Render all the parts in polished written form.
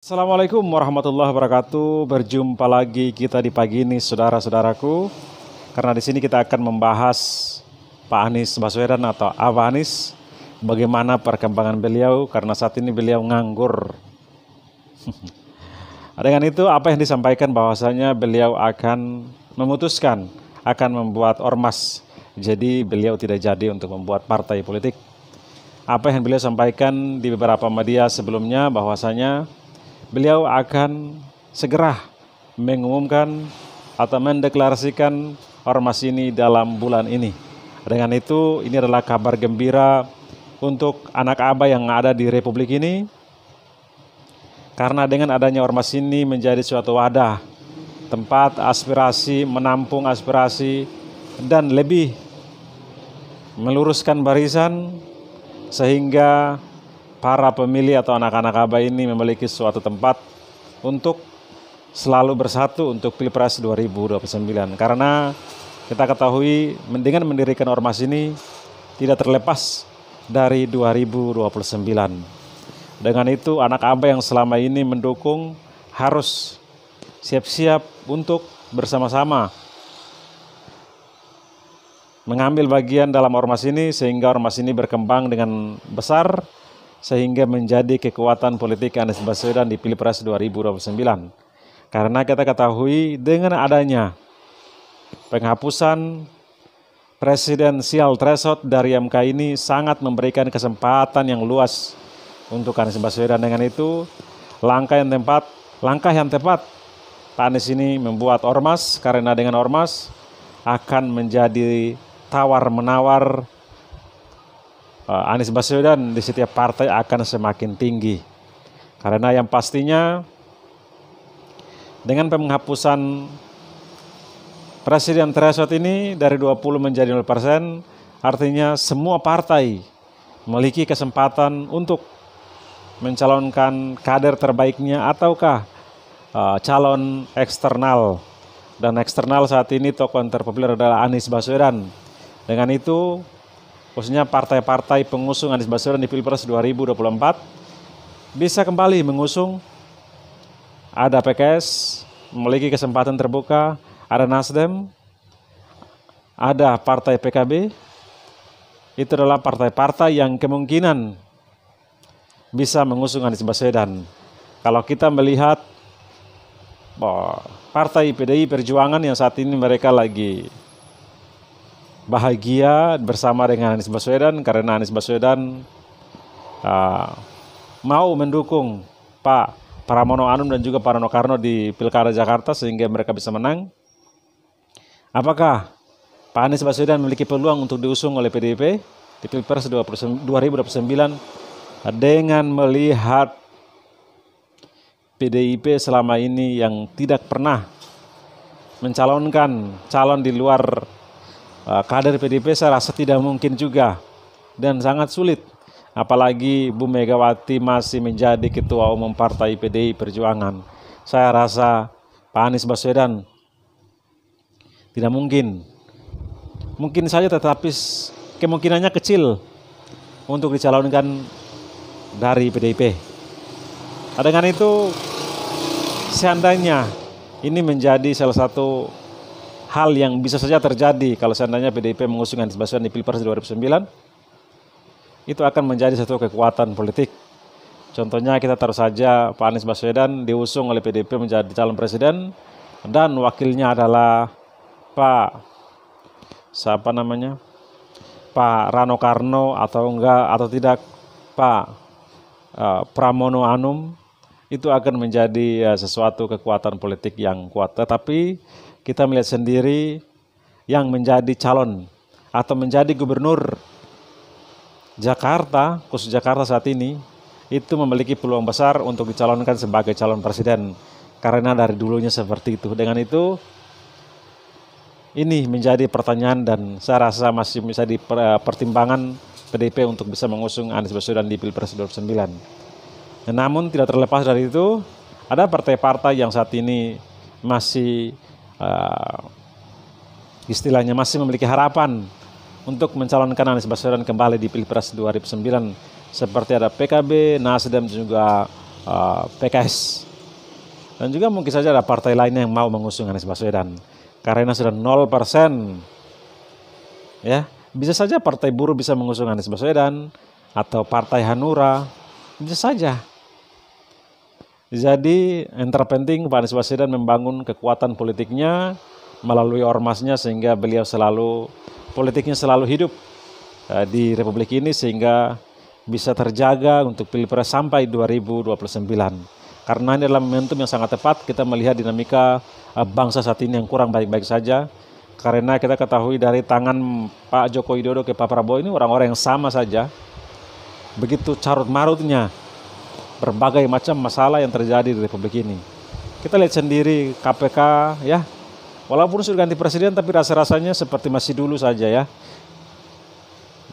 Assalamualaikum warahmatullahi wabarakatuh. Berjumpa lagi kita di pagi ini, saudara-saudaraku. Karena di sini kita akan membahas Pak Anies Baswedan atau Abah Anies, bagaimana perkembangan beliau karena saat ini beliau nganggur. Dengan itu apa yang disampaikan bahwasanya beliau akan memutuskan akan membuat ormas. Jadi beliau tidak jadi untuk membuat partai politik. Apa yang beliau sampaikan di beberapa media sebelumnya bahwasanya beliau akan segera mengumumkan atau mendeklarasikan ormas ini dalam bulan ini. Dengan itu, ini adalah kabar gembira untuk anak Abah yang ada di Republik ini. Karena dengan adanya ormas ini menjadi suatu wadah, tempat aspirasi, menampung aspirasi, dan lebih meluruskan barisan, sehingga para pemilih atau anak-anak Abah ini memiliki suatu tempat untuk selalu bersatu untuk Pilpres 2029. Karena kita ketahui dengan mendirikan ormas ini tidak terlepas dari 2029. Dengan itu anak Abah yang selama ini mendukung harus siap-siap untuk bersama-sama mengambil bagian dalam ormas ini sehingga ormas ini berkembang dengan besar sehingga menjadi kekuatan politik Anies Baswedan di Pilpres 2029. Karena kita ketahui dengan adanya penghapusan presidensial threshold dari MK ini sangat memberikan kesempatan yang luas untuk Anies Baswedan. Dengan itu langkah yang tepat Pak Anies ini membuat ormas, karena dengan ormas akan menjadi tawar-menawar Anies Baswedan di setiap partai akan semakin tinggi. Karena yang pastinya dengan penghapusan presiden threshold ini dari 20 menjadi 0%, artinya semua partai memiliki kesempatan untuk mencalonkan kader terbaiknya ataukah calon eksternal. Dan eksternal saat ini tokoh yang terpopuler adalah Anies Baswedan. Dengan itu khususnya partai-partai pengusung Anies Baswedan di Pilpres 2024 bisa kembali mengusung. Ada PKS memiliki kesempatan terbuka, ada Nasdem, ada partai PKB. Itu adalah partai-partai yang kemungkinan bisa mengusung Anies Baswedan. Kalau kita melihat partai PDI Perjuangan yang saat ini mereka lagi bahagia bersama dengan Anies Baswedan karena Anies Baswedan mau mendukung Pak Pramono Anung dan juga Pak Rano Karno di Pilkada Jakarta sehingga mereka bisa menang. Apakah Pak Anies Baswedan memiliki peluang untuk diusung oleh PDIP di Pilpres 2029 dengan melihat PDIP selama ini yang tidak pernah mencalonkan calon di luar kader PDIP? Saya rasa tidak mungkin juga dan sangat sulit, apalagi Bu Megawati masih menjadi ketua umum partai PDI Perjuangan. Saya rasa Pak Anies Baswedan tidak mungkin saja, tetapi kemungkinannya kecil untuk dicalonkan dari PDIP. Dengan itu seandainya ini menjadi salah satu hal yang bisa saja terjadi kalau seandainya PDIP mengusung Anies Baswedan di Pilpres 2009, itu akan menjadi satu kekuatan politik. Contohnya kita taruh saja Pak Anies Baswedan diusung oleh PDIP menjadi calon presiden dan wakilnya adalah Pak Rano Karno atau tidak Pak Pramono Anung, itu akan menjadi sesuatu kekuatan politik yang kuat. Tetapi kita melihat sendiri yang menjadi calon atau menjadi gubernur Jakarta, khusus Jakarta saat ini, itu memiliki peluang besar untuk dicalonkan sebagai calon presiden. Karena dari dulunya seperti itu. Dengan itu, ini menjadi pertanyaan dan saya rasa masih bisa dipertimbangkan PDIP untuk bisa mengusung Anies Baswedan di Pilpres 2029. Namun tidak terlepas dari itu, ada partai-partai yang saat ini masih istilahnya masih memiliki harapan untuk mencalonkan Anies Baswedan kembali di Pilpres 2009, seperti ada PKB, Nasdem, juga PKS. Dan juga mungkin saja ada partai lainnya yang mau mengusung Anies Baswedan. Karena sudah 0%. Ya, bisa saja Partai Buruh bisa mengusung Anies Baswedan atau Partai Hanura, bisa saja. Jadi yang terpenting Pak Anies Baswedan membangun kekuatan politiknya melalui ormasnya sehingga beliau politiknya selalu hidup di Republik ini sehingga bisa terjaga untuk Pilpres sampai 2029. Karena ini adalah momentum yang sangat tepat kita melihat dinamika bangsa saat ini yang kurang baik-baik saja. Karena kita ketahui dari tangan Pak Joko Widodo ke Pak Prabowo ini orang-orang yang sama saja. Begitu carut-marutnya berbagai macam masalah yang terjadi di Republik ini. Kita lihat sendiri KPK ya, walaupun sudah ganti presiden tapi rasa-rasanya seperti masih dulu saja ya.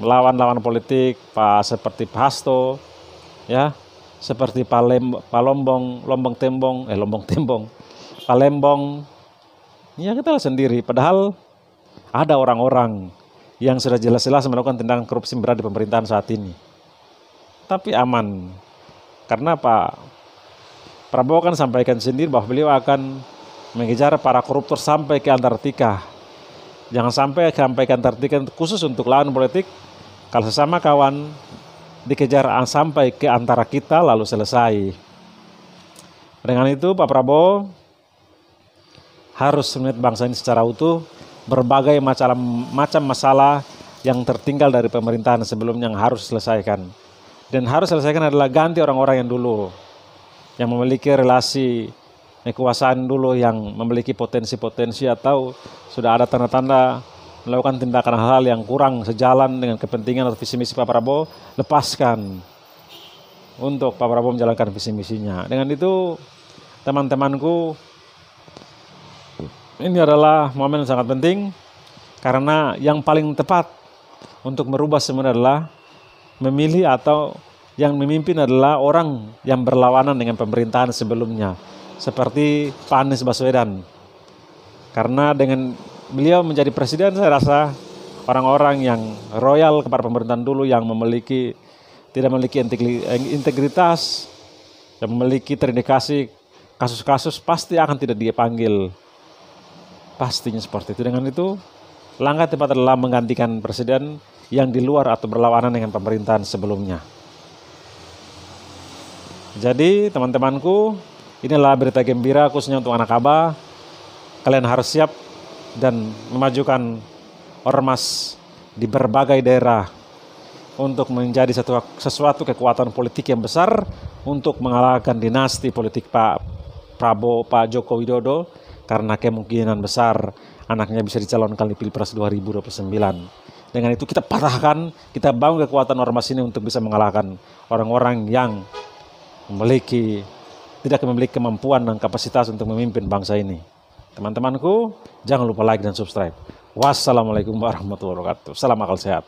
Lawan-lawan politik seperti Pak Hasto ya, seperti Palembang Palembang. Ya kita lihat sendiri, padahal ada orang-orang yang sudah jelas-jelas melakukan tindakan korupsi berat di pemerintahan saat ini. Tapi aman. Karena Pak Prabowo kan sampaikan sendiri bahwa beliau akan mengejar para koruptor sampai ke Antartika. Jangan sampai ke Antartika khusus untuk lawan politik. Kalau sesama kawan dikejar sampai ke antara kita lalu selesai. Dengan itu Pak Prabowo harus melihat bangsa ini secara utuh. Berbagai macam masalah yang tertinggal dari pemerintahan sebelumnya yang harus diselesaikan. Dan harus selesaikan adalah ganti orang-orang yang dulu, yang memiliki relasi kekuasaan dulu, yang memiliki potensi-potensi atau sudah ada tanda-tanda melakukan tindakan hal-hal yang kurang sejalan dengan kepentingan atau visi misi Pak Prabowo, lepaskan untuk Pak Prabowo menjalankan visi misinya. Dengan itu teman-temanku, ini adalah momen yang sangat penting karena yang paling tepat untuk merubah semuanya adalah memilih atau yang memimpin adalah orang yang berlawanan dengan pemerintahan sebelumnya seperti Pak Anies Baswedan. Karena dengan beliau menjadi presiden saya rasa orang-orang yang royal kepada pemerintahan dulu yang tidak memiliki integritas, yang memiliki terindikasi kasus-kasus pasti akan tidak dipanggil. Pastinya seperti itu. Dengan itu langkah tepat adalah menggantikan presiden yang di luar atau berlawanan dengan pemerintahan sebelumnya. Jadi teman-temanku, inilah berita gembira khususnya untuk anak Aba. Kalian harus siap dan memajukan ormas di berbagai daerah untuk menjadi sesuatu kekuatan politik yang besar untuk mengalahkan dinasti politik Pak Prabowo, Pak Joko Widodo, karena kemungkinan besar anaknya bisa dicalonkan di Pilpres 2029. Dengan itu kita patahkan, kita bangun kekuatan ormas ini untuk bisa mengalahkan orang-orang yang tidak memiliki kemampuan dan kapasitas untuk memimpin bangsa ini. Teman-temanku, jangan lupa like dan subscribe. Wassalamualaikum warahmatullahi wabarakatuh. Salam akal sehat.